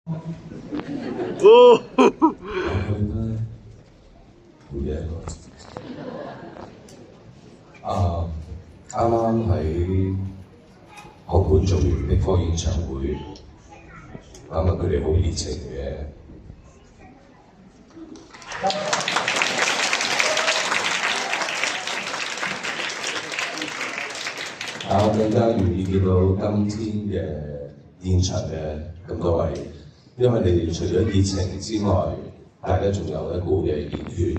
哦，佢咧會嘅一個啱啱喺紅館做完的科演唱會，佢哋好熱情嘅。我更加願意見到今天嘅現場嘅咁多位，因為你哋除咗熱情之外，大家仲有一股嘅熱血。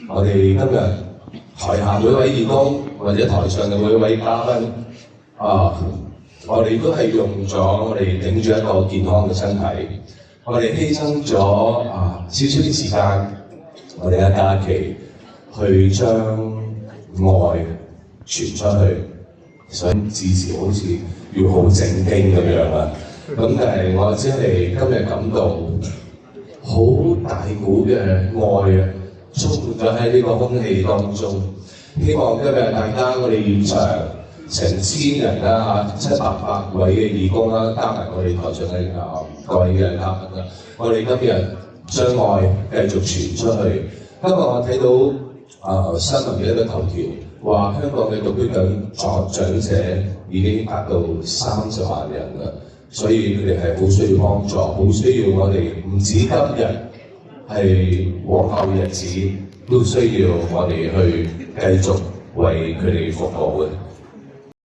我哋今日台下每位義工或者台上嘅每位嘉賓，我哋都係用咗我哋頂住一個健康嘅身體，我哋犧牲咗少少啲時間，我哋嘅假期去將愛傳出去。想至少好似要好正經咁樣啦，咁但係我只係今日感到好大股嘅愛啊，充滿咗喺呢個空氣當中。希望今日大家我哋現場成千人啦700、800位嘅義工啦，加埋我哋台上嘅各位嘅嘉賓啦，我哋今日將愛繼續傳出去。今日我睇到新聞嘅一個頭條。話香港嘅獨居長者已經達到30萬人啦，所以佢哋係好需要幫助，好需要我哋唔止今日，係往後日子都需要我哋去繼續為佢哋服務嘅。